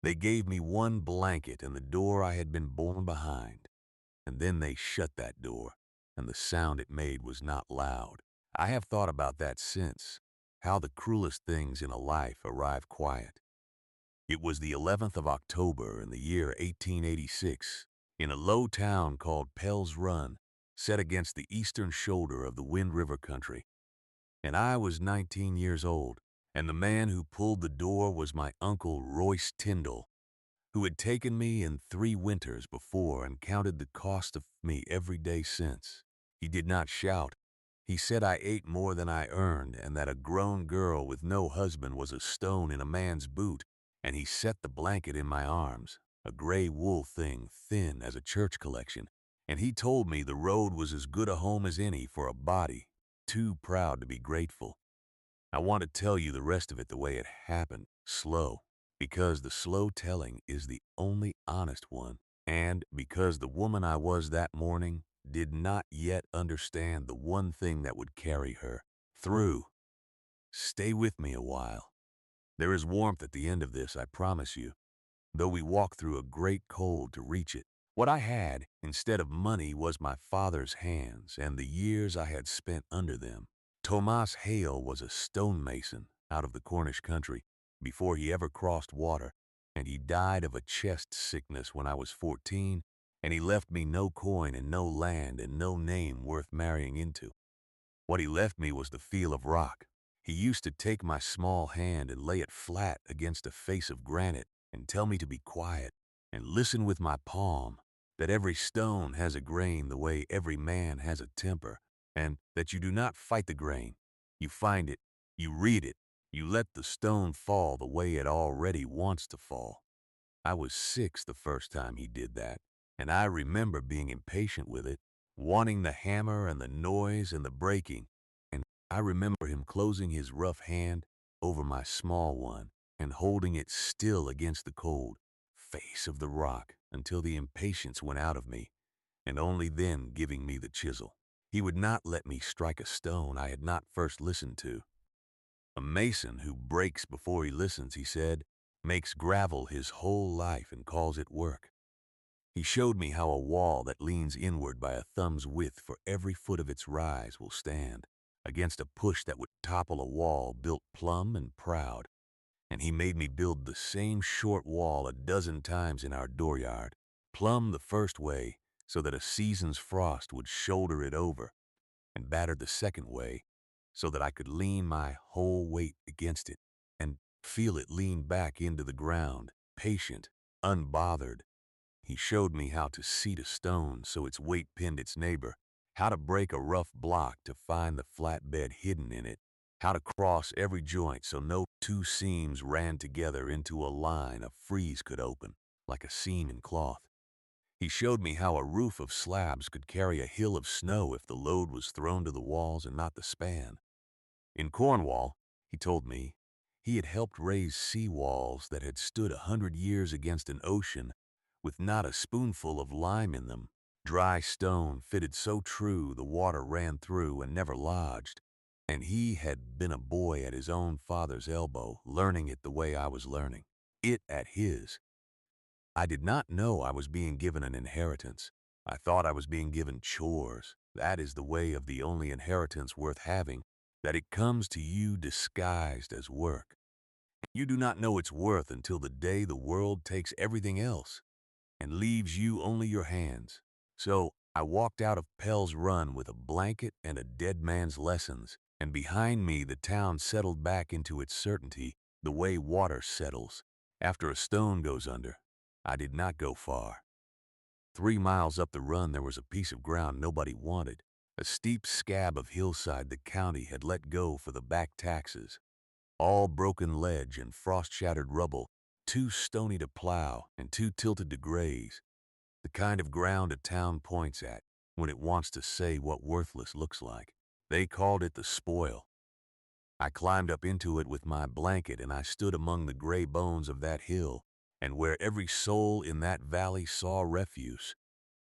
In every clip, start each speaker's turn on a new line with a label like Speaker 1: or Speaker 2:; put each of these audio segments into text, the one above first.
Speaker 1: They gave me one blanket and the door I had been born behind. And then they shut that door, and the sound it made was not loud. I have thought about that since, how the cruelest things in a life arrive quiet. It was the 11th of October in the year 1886, in a low town called Pell's Run, set against the eastern shoulder of the Wind River country. And I was 19 years old, and the man who pulled the door was my uncle Royce Tyndall, who had taken me in 3 winters before and counted the cost of me every day since. He did not shout. He said I ate more than I earned and that a grown girl with no husband was a stone in a man's boot, and he set the blanket in my arms, a gray wool thing thin as a church collection, and he told me the road was as good a home as any for a body, too proud to be grateful. I want to tell you the rest of it the way it happened, slow, because the slow telling is the only honest one, and because the woman I was that morning did not yet understand the one thing that would carry her through. Stay with me a while. There is warmth at the end of this, I promise you, though we walk through a great cold to reach it. What I had, instead of money, was my father's hands and the years I had spent under them. Tomas Hale was a stonemason out of the Cornish country before he ever crossed water, and he died of a chest sickness when I was 14, and he left me no coin and no land and no name worth marrying into. What he left me was the feel of rock. He used to take my small hand and lay it flat against a face of granite and tell me to be quiet and listen with my palm, that every stone has a grain the way every man has a temper, and that you do not fight the grain. You find it, you read it, you let the stone fall the way it already wants to fall. I was 6 the first time he did that, and I remember being impatient with it, wanting the hammer and the noise and the breaking, and I remember him closing his rough hand over my small one and holding it still against the cold face of the rock until the impatience went out of me, and only then giving me the chisel. He would not let me strike a stone I had not first listened to. A mason who breaks before he listens, he said, makes gravel his whole life and calls it work. He showed me how a wall that leans inward by a thumb's width for every foot of its rise will stand against a push that would topple a wall built plumb and proud. And he made me build the same short wall a dozen times in our dooryard, plumb the first way so that a season's frost would shoulder it over, and battered the second way so that I could lean my whole weight against it and feel it lean back into the ground, patient, unbothered. He showed me how to seat a stone so its weight pinned its neighbor, how to break a rough block to find the flat bed hidden in it, how to cross every joint so no two seams ran together into a line a frieze could open, like a seam in cloth. He showed me how a roof of slabs could carry a hill of snow if the load was thrown to the walls and not the span. In Cornwall, he told me, he had helped raise sea walls that had stood 100 years against an ocean with not a spoonful of lime in them, dry stone fitted so true the water ran through and never lodged, and he had been a boy at his own father's elbow, learning it the way I was learning it at his. I did not know I was being given an inheritance. I thought I was being given chores. That is the way of the only inheritance worth having, that it comes to you disguised as work. You do not know its worth until the day the world takes everything else and leaves you only your hands. So I walked out of Pell's Run with a blanket and a dead man's lessons, and behind me the town settled back into its certainty the way water settles after a stone goes under. I did not go far. 3 miles up the run there was a piece of ground nobody wanted, a steep scab of hillside the county had let go for the back taxes. All broken ledge and frost-shattered rubble, too stony to plow and too tilted to graze. The kind of ground a town points at when it wants to say what worthless looks like. They called it the spoil. I climbed up into it with my blanket and I stood among the gray bones of that hill, and where every soul in that valley saw refuse,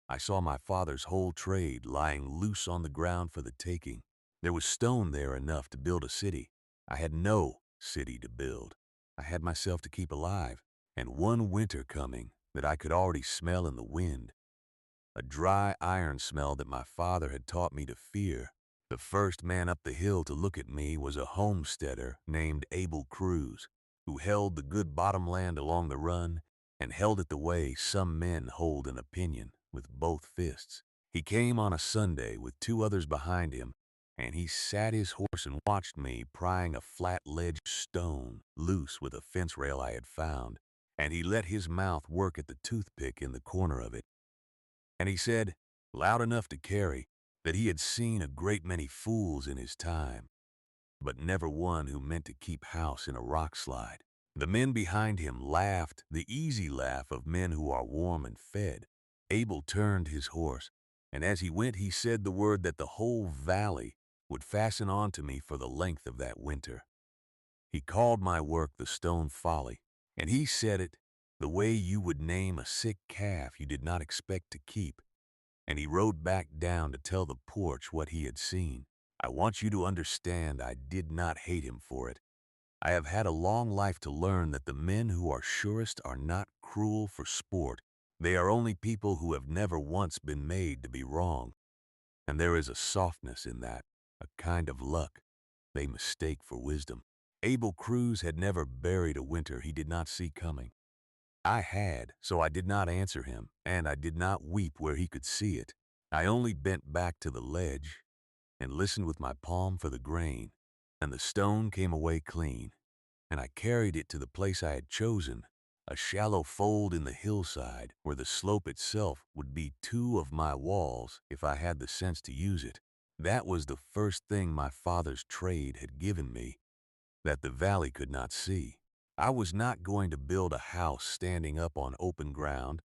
Speaker 1: I saw my father's whole trade lying loose on the ground for the taking. There was stone there enough to build a city. I had no city to build. I had myself to keep alive. and one winter coming that I could already smell in the wind, a dry iron smell that my father had taught me to fear. The first man up the hill to look at me was a homesteader named Abel Cruz, who held the good bottomland along the run and held it the way some men hold an opinion, with both fists. He came on a Sunday with two others behind him, and he sat his horse and watched me prying a flat ledge stone loose with a fence rail I had found, and he let his mouth work at the toothpick in the corner of it. And he said, loud enough to carry, that he had seen a great many fools in his time, but never one who meant to keep house in a rock slide. The men behind him laughed, the easy laugh of men who are warm and fed. Abel turned his horse, and as he went he said the word that the whole valley would fasten on to me for the length of that winter. He called my work the Stone Folly, and he said it the way you would name a sick calf you did not expect to keep. And he rode back down to tell the porch what he had seen. I want you to understand I did not hate him for it. I have had a long life to learn that the men who are surest are not cruel for sport. They are only people who have never once been made to be wrong. And there is a softness in that, a kind of luck they mistake for wisdom. Abel Cruz had never buried a winter he did not see coming. I had, so I did not answer him, and I did not weep where he could see it. I only bent back to the ledge and listened with my palm for the grain, and the stone came away clean, and I carried it to the place I had chosen, a shallow fold in the hillside where the slope itself would be two of my walls if I had the sense to use it. That was the first thing my father's trade had given me that the valley could not see. I was not going to build a house standing up on open ground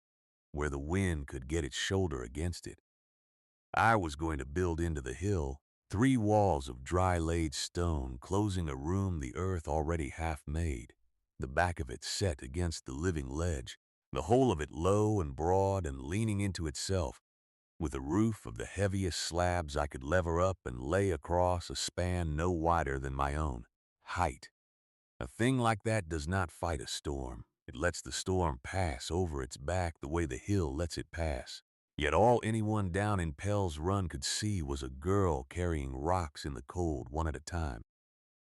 Speaker 1: where the wind could get its shoulder against it. I was going to build into the hill 3 walls of dry laid stone closing a room the earth already half made, the back of it set against the living ledge, the whole of it low and broad and leaning into itself, with a roof of the heaviest slabs I could lever up and lay across a span no wider than my own height. A thing like that does not fight a storm. It lets the storm pass over its back the way the hill lets it pass. Yet all anyone down in Pell's Run could see was a girl carrying rocks in the cold one at a time,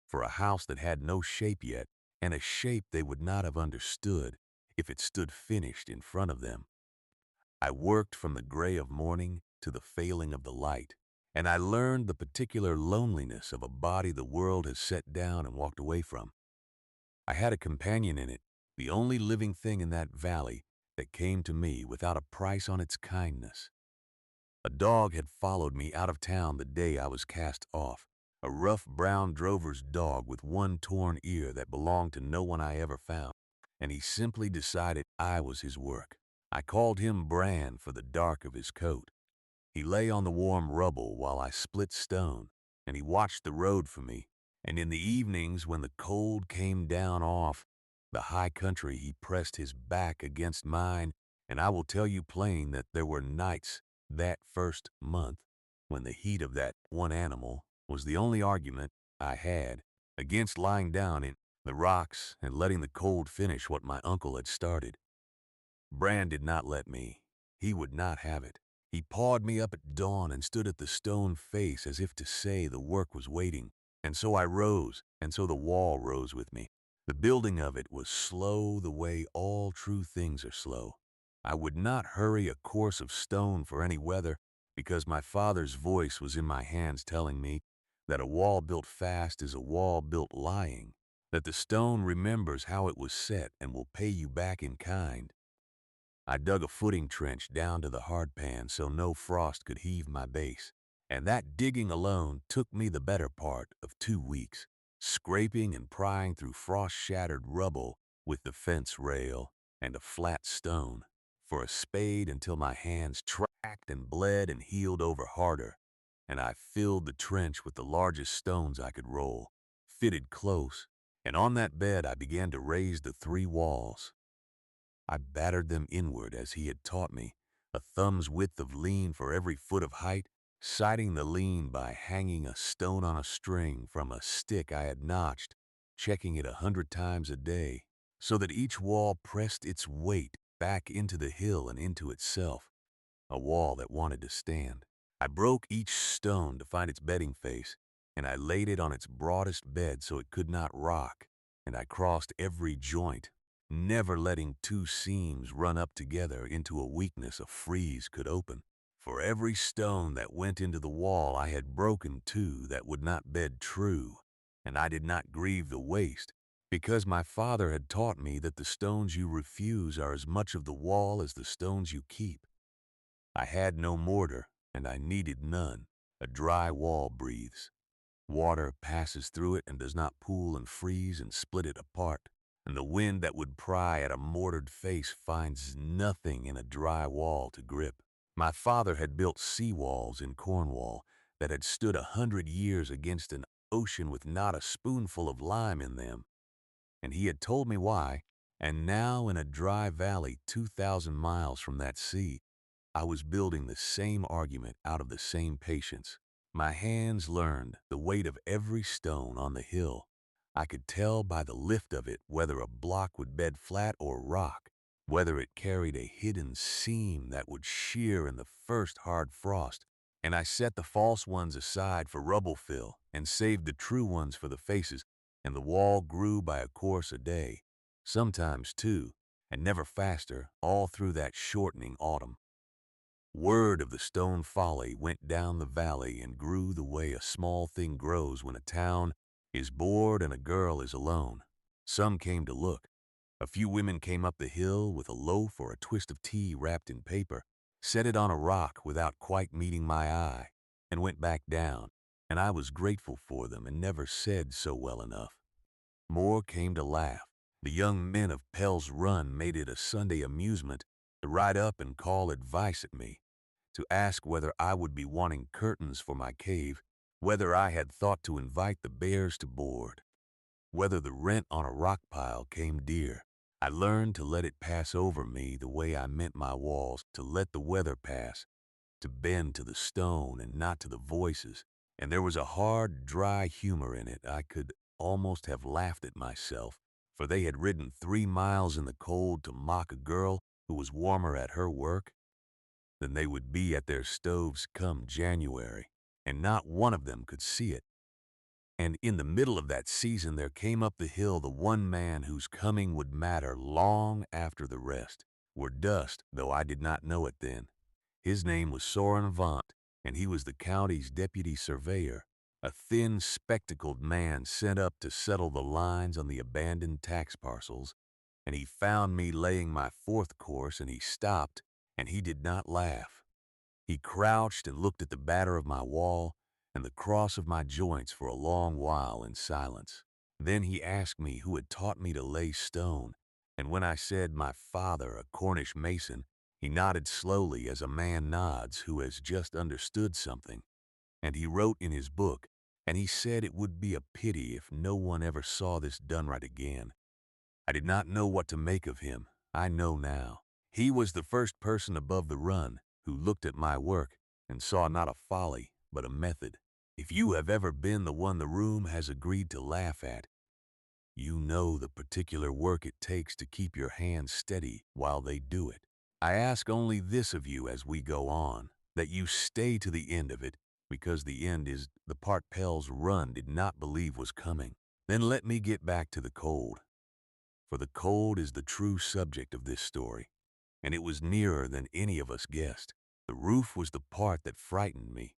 Speaker 1: for a house that had no shape yet, and a shape they would not have understood if it stood finished in front of them. I worked from the gray of morning to the failing of the light, and I learned the particular loneliness of a body the world has set down and walked away from. I had a companion in it, the only living thing in that valley that came to me without a price on its kindness. A dog had followed me out of town the day I was cast off, a rough brown drover's dog with one torn ear that belonged to no one I ever found, and he simply decided I was his work. I called him Bran for the dark of his coat. He lay on the warm rubble while I split stone, and he watched the road for me, and in the evenings when the cold came down off the high country he pressed his back against mine, and I will tell you plain that there were nights that first month when the heat of that one animal was the only argument I had against lying down in the rocks and letting the cold finish what my uncle had started. Bran did not let me. He would not have it. He pawed me up at dawn and stood at the stone face as if to say the work was waiting. And so I rose, and so the wall rose with me. The building of it was slow the way all true things are slow. I would not hurry a course of stone for any weather, because my father's voice was in my hands telling me that a wall built fast is a wall built lying, that the stone remembers how it was set and will pay you back in kind. I dug a footing trench down to the hardpan so no frost could heave my base, and that digging alone took me the better part of 2 weeks, scraping and prying through frost-shattered rubble with the fence rail and a flat stone for a spade until my hands tracked and bled and healed over harder, and I filled the trench with the largest stones I could roll, fitted close, and on that bed I began to raise the 3 walls. I battered them inward as he had taught me, a thumb's width of lean for every foot of height, sighting the lean by hanging a stone on a string from a stick I had notched, checking it 100 times a day, so that each wall pressed its weight back into the hill and into itself, a wall that wanted to stand. I broke each stone to find its bedding face, and I laid it on its broadest bed so it could not rock, and I crossed every joint, never letting two seams run up together into a weakness a freeze could open. For every stone that went into the wall I had broken two that would not bed true, and I did not grieve the waste, because my father had taught me that the stones you refuse are as much of the wall as the stones you keep. I had no mortar, and I needed none. A dry wall breathes. Water passes through it and does not pool and freeze and split it apart. And the wind that would pry at a mortared face finds nothing in a dry wall to grip. My father had built sea-walls in Cornwall that had stood 100 years against an ocean with not a spoonful of lime in them. And he had told me why, and now in a dry valley 2,000 miles from that sea, I was building the same argument out of the same patience. My hands learned the weight of every stone on the hill. I could tell by the lift of it whether a block would bed flat or rock, whether it carried a hidden seam that would shear in the first hard frost. And I set the false ones aside for rubble fill and saved the true ones for the faces, and the wall grew by a course a day, sometimes two, and never faster, all through that shortening autumn. Word of the stone folly went down the valley and grew the way a small thing grows when a town is bored and a girl is alone. Some came to look. A few women came up the hill with a loaf or a twist of tea wrapped in paper, set it on a rock without quite meeting my eye, and went back down, and I was grateful for them and never said so well enough. More came to laugh. The young men of Pell's Run made it a Sunday amusement to ride up and call advice at me, to ask whether I would be wanting curtains for my cave, whether I had thought to invite the bears to board, whether the rent on a rock pile came dear. I learned to let it pass over me the way I meant my walls to let the weather pass, to bend to the stone and not to the voices, and there was a hard, dry humor in it. I could almost have laughed at myself, for they had ridden 3 miles in the cold to mock a girl who was warmer at her work than they would be at their stoves come January, and not one of them could see it. And in the middle of that season there came up the hill the one man whose coming would matter long after the rest were dust, though I did not know it then. His name was Soren Vaunt, and he was the county's deputy surveyor, a thin, spectacled man sent up to settle the lines on the abandoned tax parcels. And he found me laying my fourth course, and he stopped, and he did not laugh. He crouched and looked at the batter of my wall and the cross of my joints for a long while in silence. Then he asked me who had taught me to lay stone, and when I said my father, a Cornish mason, he nodded slowly as a man nods who has just understood something. And he wrote in his book, and he said it would be a pity if no one ever saw this done right again. I did not know what to make of him. I know now. He was the first person above the run who looked at my work and saw not a folly, but a method. If you have ever been the one the room has agreed to laugh at, you know the particular work it takes to keep your hands steady while they do it. I ask only this of you as we go on, that you stay to the end of it, because the end is the part Pell's Run did not believe was coming. Then let me get back to the cold, for the cold is the true subject of this story, and it was nearer than any of us guessed. The roof was the part that frightened me,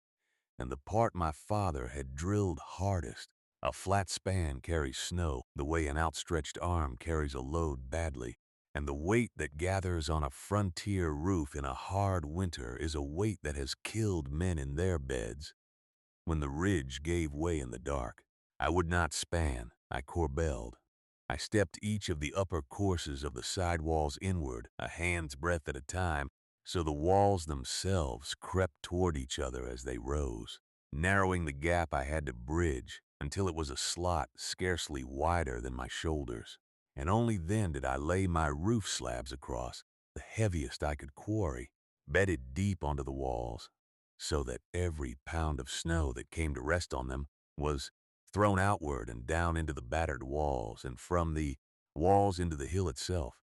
Speaker 1: and the part my father had drilled hardest. A flat span carries snow the way an outstretched arm carries a load badly, and the weight that gathers on a frontier roof in a hard winter is a weight that has killed men in their beds. When the ridge gave way in the dark, I would not span, I corbelled. I stepped each of the upper courses of the side walls inward, a hand's breadth at a time, so the walls themselves crept toward each other as they rose, narrowing the gap I had to bridge until it was a slot scarcely wider than my shoulders. And only then did I lay my roof slabs across, the heaviest I could quarry, bedded deep onto the walls, so that every pound of snow that came to rest on them was thrown outward and down into the battered walls, and from the walls into the hill itself.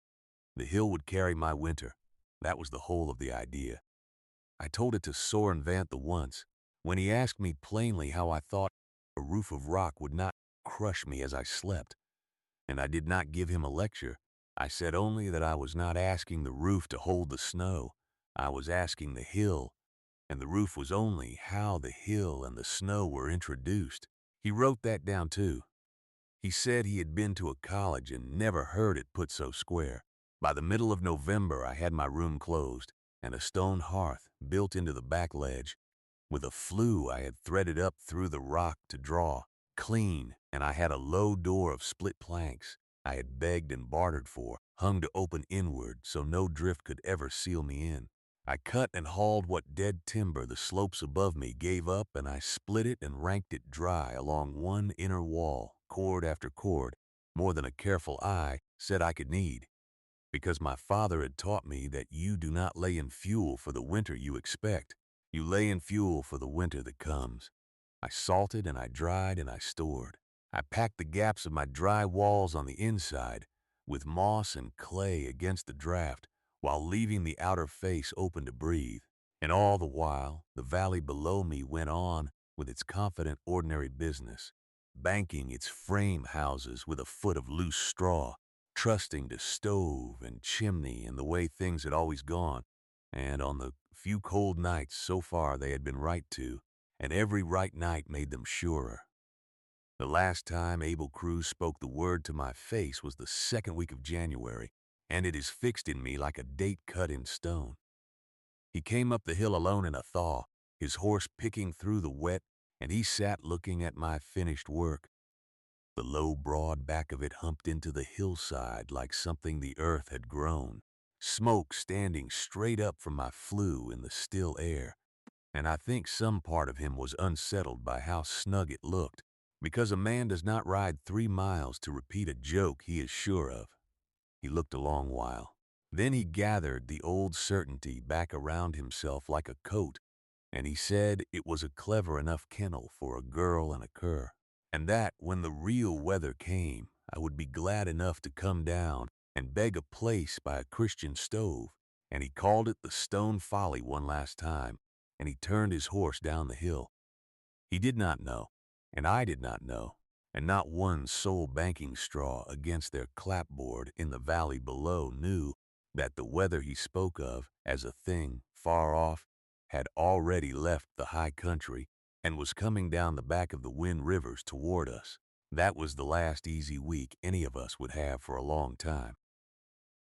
Speaker 1: The hill would carry my winter. That was the whole of the idea. I told it to Soren Vanthe once, when he asked me plainly how I thought a roof of rock would not crush me as I slept. And I did not give him a lecture. I said only that I was not asking the roof to hold the snow. I was asking the hill, and the roof was only how the hill and the snow were introduced. He wrote that down too. He said he had been to a college and never heard it put so square. By the middle of November, I had my room closed and a stone hearth built into the back ledge. With a flue I had threaded up through the rock to draw, clean, and I had a low door of split planks I had begged and bartered for, hung to open inward so no drift could ever seal me in. I cut and hauled what dead timber the slopes above me gave up, and I split it and ranked it dry along one inner wall, cord after cord, more than a careful eye said I could need. Because my father had taught me that you do not lay in fuel for the winter you expect. You lay in fuel for the winter that comes. I salted and I dried and I stored. I packed the gaps of my dry walls on the inside with moss and clay against the draft, while leaving the outer face open to breathe. And all the while, the valley below me went on with its confident ordinary business, banking its frame houses with a foot of loose straw, trusting to stove and chimney and the way things had always gone. And on the few cold nights so far they had been right to, and every right night made them surer. The last time Abel Cruz spoke the word to my face was the second week of January, and it is fixed in me like a date cut in stone. He came up the hill alone in a thaw, his horse picking through the wet, and he sat looking at my finished work. The low, broad back of it humped into the hillside like something the earth had grown, smoke standing straight up from my flue in the still air, and I think some part of him was unsettled by how snug it looked, because a man does not ride 3 miles to repeat a joke he is sure of. He looked a long while. Then he gathered the old certainty back around himself like a coat, and he said it was a clever enough kennel for a girl and a cur, and that when the real weather came, I would be glad enough to come down and beg a place by a Christian stove. And he called it the Stone Folly one last time, and he turned his horse down the hill. He did not know, and I did not know, and not one soul banking straw against their clapboard in the valley below knew that the weather he spoke of as a thing far off had already left the high country and was coming down the back of the Wind Rivers toward us. That was the last easy week any of us would have for a long time.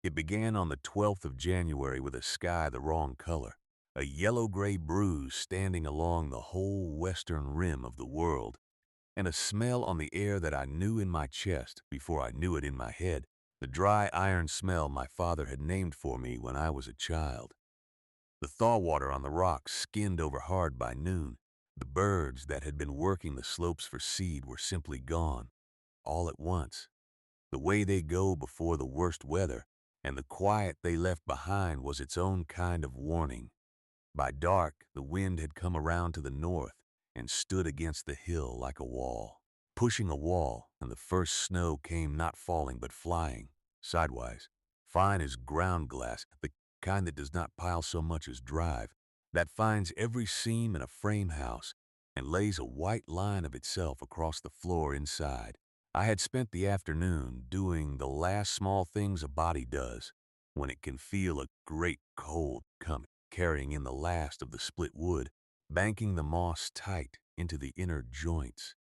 Speaker 1: It began on the 12th of January with a sky the wrong color, a yellow-gray bruise standing along the whole western rim of the world, and a smell on the air that I knew in my chest before I knew it in my head, the dry iron smell my father had named for me when I was a child. The thaw water on the rocks skinned over hard by noon. The birds that had been working the slopes for seed were simply gone, all at once, the way they go before the worst weather, and the quiet they left behind was its own kind of warning. By dark, the wind had come around to the north and stood against the hill like a wall, pushing a wall, and the first snow came not falling but flying, sidewise, fine as ground glass, the kind that does not pile so much as drive, that finds every seam in a frame house and lays a white line of itself across the floor inside. I had spent the afternoon doing the last small things a body does when it can feel a great cold coming, carrying in the last of the split wood, banking the moss tight into the inner joints,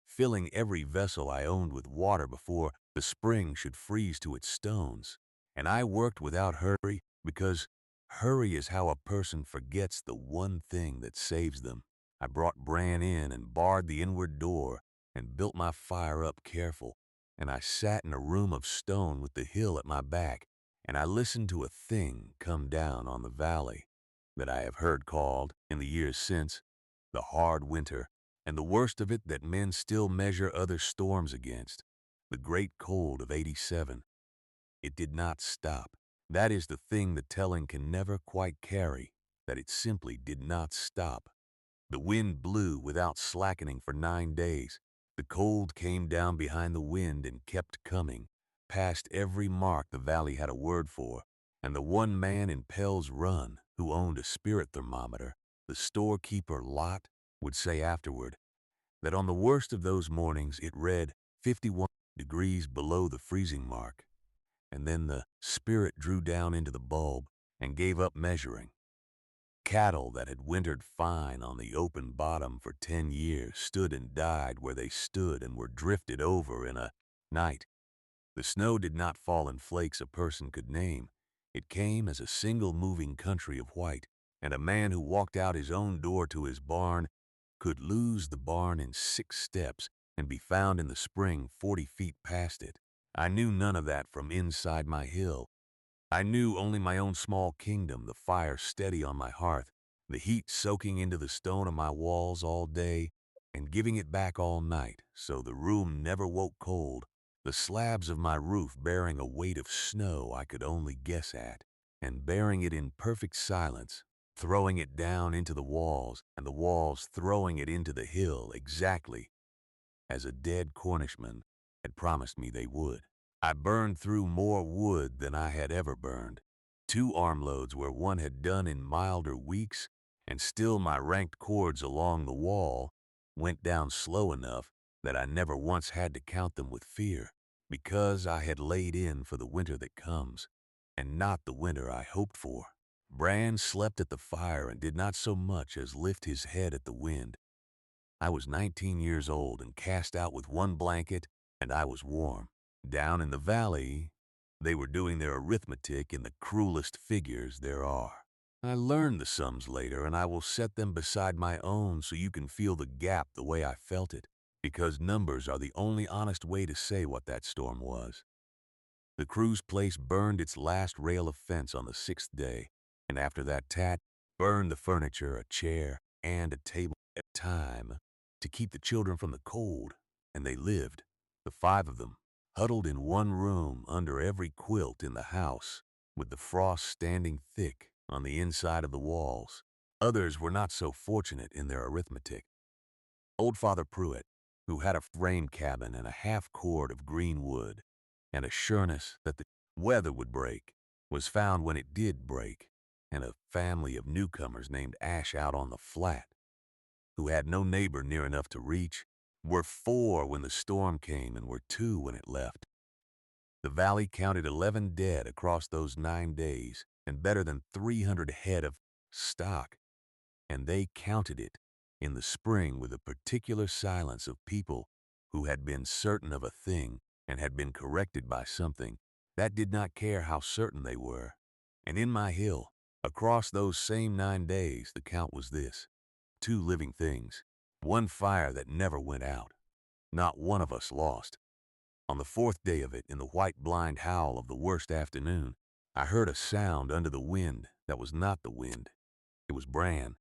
Speaker 1: filling every vessel I owned with water before the spring should freeze to its stones. And I worked without hurry, because hurry is how a person forgets the one thing that saves them. I brought Bran in and barred the inward door and built my fire up careful, and I sat in a room of stone with the hill at my back, and I listened to a thing come down on the valley that I have heard called, in the years since, the hard winter, and the worst of it that men still measure other storms against, the great cold of '87. It did not stop. That is the thing the telling can never quite carry, that it simply did not stop. The wind blew without slackening for 9 days. The cold came down behind the wind and kept coming. past every mark the valley had a word for, and the one man in Pell's Run who owned a spirit thermometer, the storekeeper Lot, would say afterward that on the worst of those mornings it read 51 degrees below the freezing mark, and then the spirit drew down into the bulb and gave up measuring. Cattle that had wintered fine on the open bottom for 10 years stood and died where they stood and were drifted over in a night. The snow did not fall in flakes a person could name. It came as a single moving country of white, and a man who walked out his own door to his barn could lose the barn in 6 steps and be found in the spring 40 feet past it. I knew none of that from inside my hill. I knew only my own small kingdom, the fire steady on my hearth, the heat soaking into the stone of my walls all day and giving it back all night so the room never woke cold, the slabs of my roof bearing a weight of snow I could only guess at, and bearing it in perfect silence, throwing it down into the walls, and the walls throwing it into the hill exactly as a dead Cornishman had promised me they would. I burned through more wood than I had ever burned, 2 armloads where one had done in milder weeks, and still my ranked cords along the wall went down slow enough that I never once had to count them with fear, because I had laid in for the winter that comes, and not the winter I hoped for. Bran slept at the fire and did not so much as lift his head at the wind. I was 19 years old and cast out with 1 blanket, and I was warm. Down in the valley, they were doing their arithmetic in the cruelest figures there are. I learned the sums later, and I will set them beside my own so you can feel the gap the way I felt it, because numbers are the only honest way to say what that storm was. The crew's place burned its last rail of fence on the 6th day, and after that Tat burned the furniture, a chair, and a table at a time to keep the children from the cold, and they lived, the 5 of them, huddled in one room under every quilt in the house, with the frost standing thick on the inside of the walls. Others were not so fortunate in their arithmetic. Old Father Pruitt, who had a frame cabin and a half-cord of green wood, and a sureness that the weather would break, was found when it did break, and a family of newcomers named Ash out on the flat, who had no neighbor near enough to reach, were 4 when the storm came and were 2 when it left. The valley counted 11 dead across those 9 days, and better than 300 head of stock, and they counted it in the spring with a particular silence of people who had been certain of a thing and had been corrected by something that did not care how certain they were. And in my hill, across those same 9 days, the count was this: 2 living things, 1 fire that never went out, not one of us lost. On the 4th day of it, in the white blind howl of the worst afternoon, I heard a sound under the wind that was not the wind. It was Bran,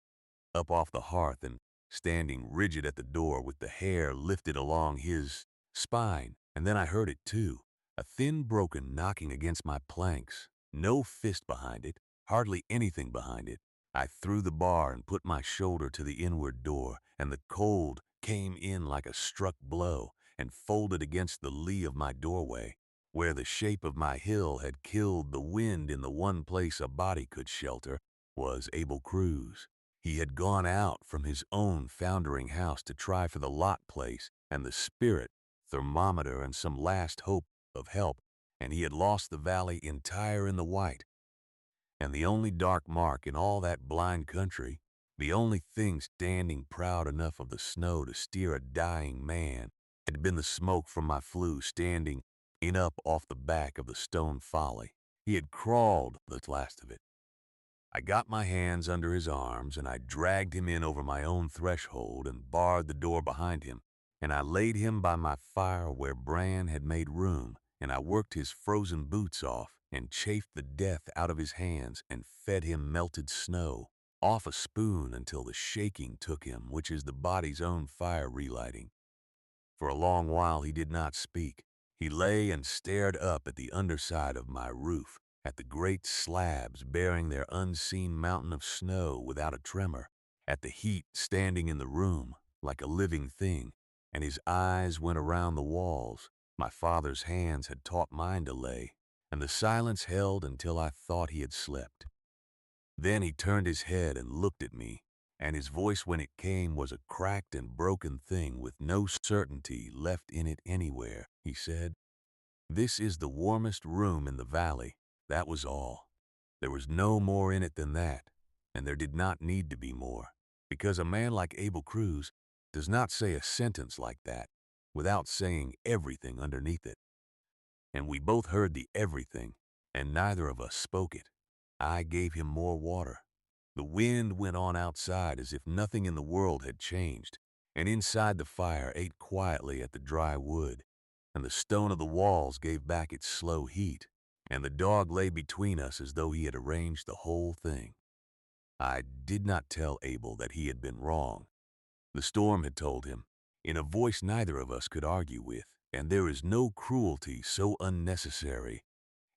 Speaker 1: up off the hearth and standing rigid at the door with the hair lifted along his spine. And then I heard it too, a thin broken knocking against my planks. No fist behind it, hardly anything behind it. I threw the bar and put my shoulder to the inward door, and the cold came in like a struck blow and folded against the lee of my doorway, where the shape of my hill had killed the wind in the one place a body could shelter, was Abel Cruz. He had gone out from his own foundering house to try for the Lot place and the spirit thermometer and some last hope of help, and he had lost the valley entire in the white. And the only dark mark in all that blind country, the only thing standing proud enough of the snow to steer a dying man, had been the smoke from my flue standing in up off the back of the stone folly. He had crawled the last of it. I got my hands under his arms, and I dragged him in over my own threshold and barred the door behind him, and I laid him by my fire where Bran had made room, and I worked his frozen boots off and chafed the death out of his hands and fed him melted snow off a spoon until the shaking took him, which is the body's own fire relighting. For a long while he did not speak. He lay and stared up at the underside of my roof, at the great slabs bearing their unseen mountain of snow without a tremor, at the heat standing in the room like a living thing, and his eyes went around the walls, My father's hands had taught mine to lay, and the silence held until I thought he had slept. Then he turned his head and looked at me, and his voice when it came was a cracked and broken thing with no certainty left in it anywhere. He said, "This is the warmest room in the valley." That was all. There was no more in it than that, and there did not need to be more, because a man like Abel Cruz does not say a sentence like that without saying everything underneath it. And we both heard the everything, and neither of us spoke it. I gave him more water. The wind went on outside as if nothing in the world had changed, and inside the fire ate quietly at the dry wood, and the stone of the walls gave back its slow heat, and the dog lay between us as though he had arranged the whole thing. I did not tell Abel that he had been wrong. The storm had told him, in a voice neither of us could argue with, and there is no cruelty so unnecessary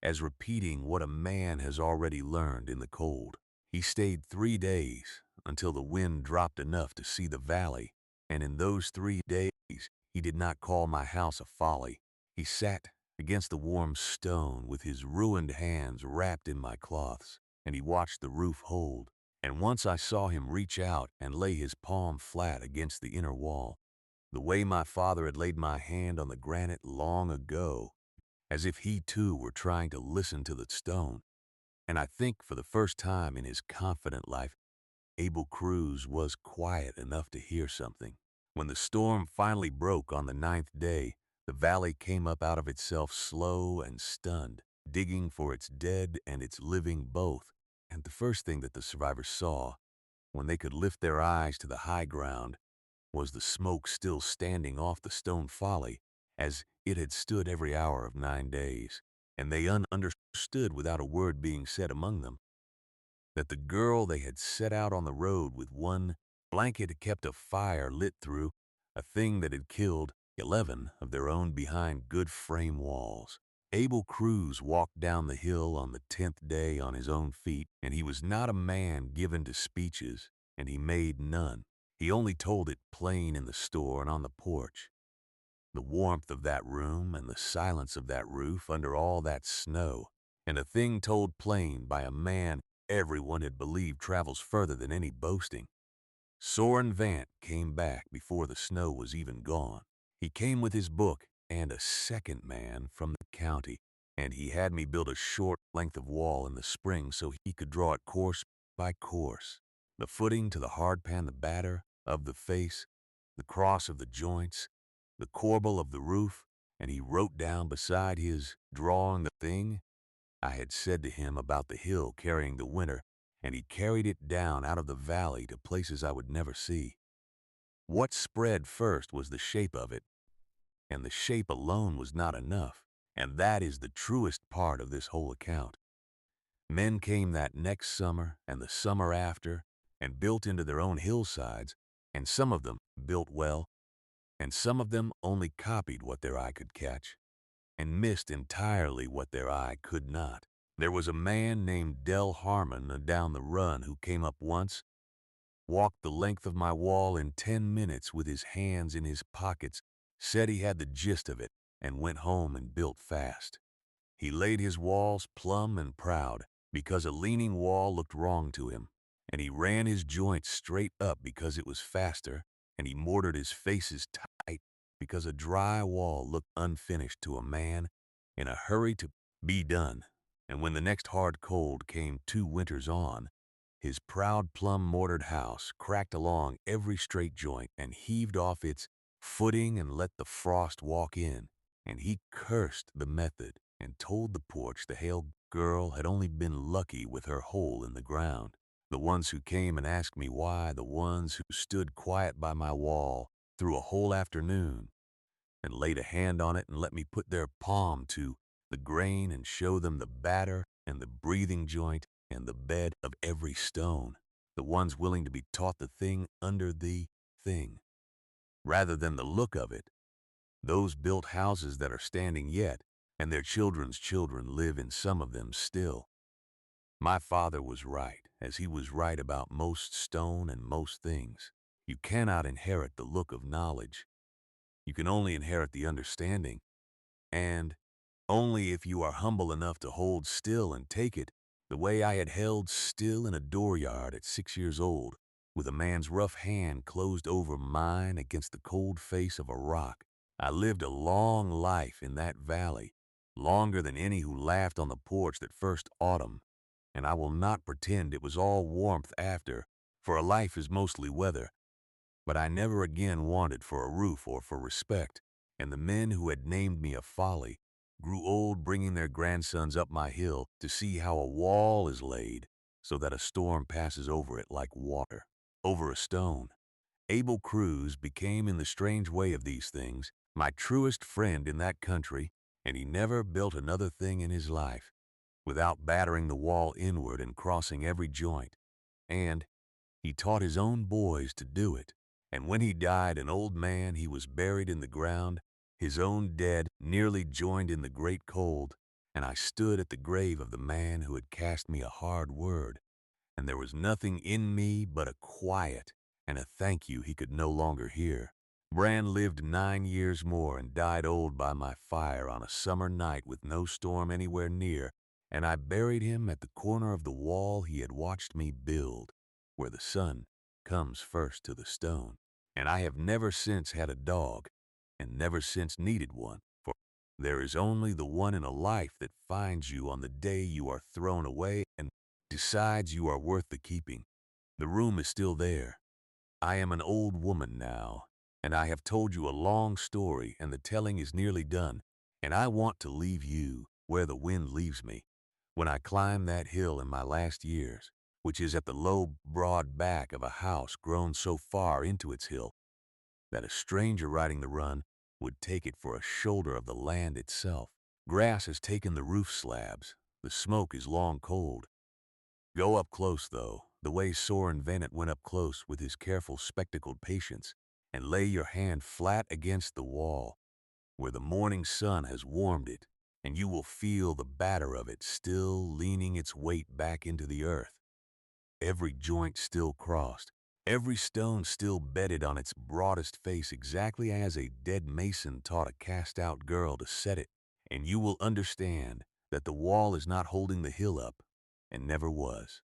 Speaker 1: as repeating what a man has already learned in the cold. He stayed 3 days until the wind dropped enough to see the valley, and in those 3 days he did not call my house a folly. He sat against the warm stone with his ruined hands wrapped in my cloths, and he watched the roof hold. And once I saw him reach out and lay his palm flat against the inner wall, the way my father had laid my hand on the granite long ago, as if he too were trying to listen to the stone. And I think for the first time in his confident life, Abel Cruz was quiet enough to hear something. When the storm finally broke on the 9th day, the valley came up out of itself slow and stunned, digging for its dead and its living both. And the first thing that the survivors saw, when they could lift their eyes to the high ground, was the smoke still standing off the stone folly as it had stood every hour of 9 days. And they understood without a word being said among them that the girl they had set out on the road with one blanket had kept a fire lit through, a thing that had killed 11 of their own behind good frame walls. Abel Cruz walked down the hill on the 10th day on his own feet, and he was not a man given to speeches, and he made none. He only told it plain in the store and on the porch. The warmth of that room and the silence of that roof under all that snow, and a thing told plain by a man everyone had believed travels further than any boasting. Soren Vant came back before the snow was even gone. He came with his book and a second man from the county, and he had me build a short length of wall in the spring so he could draw it course by course. The footing to the hardpan, the batter of the face, the cross of the joints, the corbel of the roof, and he wrote down beside his drawing the thing I had said to him about the hill carrying the winter, and he carried it down out of the valley to places I would never see. What spread first was the shape of it, and the shape alone was not enough, and that is the truest part of this whole account. Men came that next summer and the summer after and built into their own hillsides, and some of them built well, and some of them only copied what their eye could catch, and missed entirely what their eye could not. There was a man named Del Harmon down the run who came up once, walked the length of my wall in 10 minutes with his hands in his pockets, said he had the gist of it, and went home and built fast. He laid his walls plumb and proud because a leaning wall looked wrong to him, and he ran his joints straight up because it was faster, and he mortared his faces tight because a dry wall looked unfinished to a man in a hurry to be done. And when the next hard cold came 2 winters on, his proud plumb mortared house cracked along every straight joint and heaved off its footing and let the frost walk in, and he cursed the method and told the porch the Hale girl had only been lucky with her hole in the ground. The ones who came and asked me why, the ones who stood quiet by my wall through a whole afternoon and laid a hand on it and let me put their palm to the grain and show them the batter and the breathing joint and the bed of every stone, the ones willing to be taught the thing under the thing, rather than the look of it, those built houses that are standing yet, and their children's children live in some of them still. My father was right, as he was right about most stone and most things. You cannot inherit the look of knowledge. You can only inherit the understanding. And only if you are humble enough to hold still and take it, the way I had held still in a dooryard at 6 years old, with a man's rough hand closed over mine against the cold face of a rock. I lived a long life in that valley, longer than any who laughed on the porch that first autumn, and I will not pretend it was all warmth after, for a life is mostly weather. But I never again wanted for a roof or for respect, and the men who had named me a folly grew old bringing their grandsons up my hill to see how a wall is laid so that a storm passes over it like water, over a stone. Abel Cruz became, in the strange way of these things, my truest friend in that country, and he never built another thing in his life without battering the wall inward and crossing every joint. And he taught his own boys to do it. And when he died an old man, he was buried in the ground, his own dead nearly joined in the great cold, and I stood at the grave of the man who had cast me a hard word, and there was nothing in me but a quiet and a thank you he could no longer hear. Brand lived 9 years more and died old by my fire on a summer night with no storm anywhere near, and I buried him at the corner of the wall he had watched me build, where the sun comes first to the stone. And I have never since had a dog, and never since needed one, for there is only the one in a life that finds you on the day you are thrown away and decides you are worth the keeping. The room is still there. I am an old woman now, and I have told you a long story, and the telling is nearly done, and I want to leave you where the wind leaves me. When I climbed that hill in my last years, which is at the low, broad back of a house grown so far into its hill that a stranger riding the run would take it for a shoulder of the land itself. Grass has taken the roof slabs. The smoke is long cold. Go up close, though, the way Soren Vennet went up close with his careful spectacled patience, and lay your hand flat against the wall, where the morning sun has warmed it, and you will feel the batter of it still leaning its weight back into the earth. Every joint still crossed, every stone still bedded on its broadest face exactly as a dead mason taught a cast-out girl to set it, and you will understand that the wall is not holding the hill up, and never was.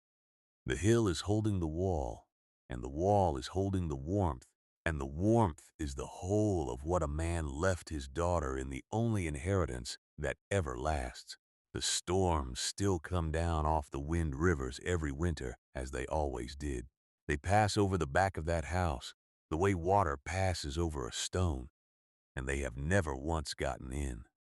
Speaker 1: The hill is holding the wall, and the wall is holding the warmth, and the warmth is the whole of what a man left his daughter in the only inheritance that ever lasts. The storms still come down off the wind rivers every winter, as they always did. They pass over the back of that house, the way water passes over a stone, and they have never once gotten in.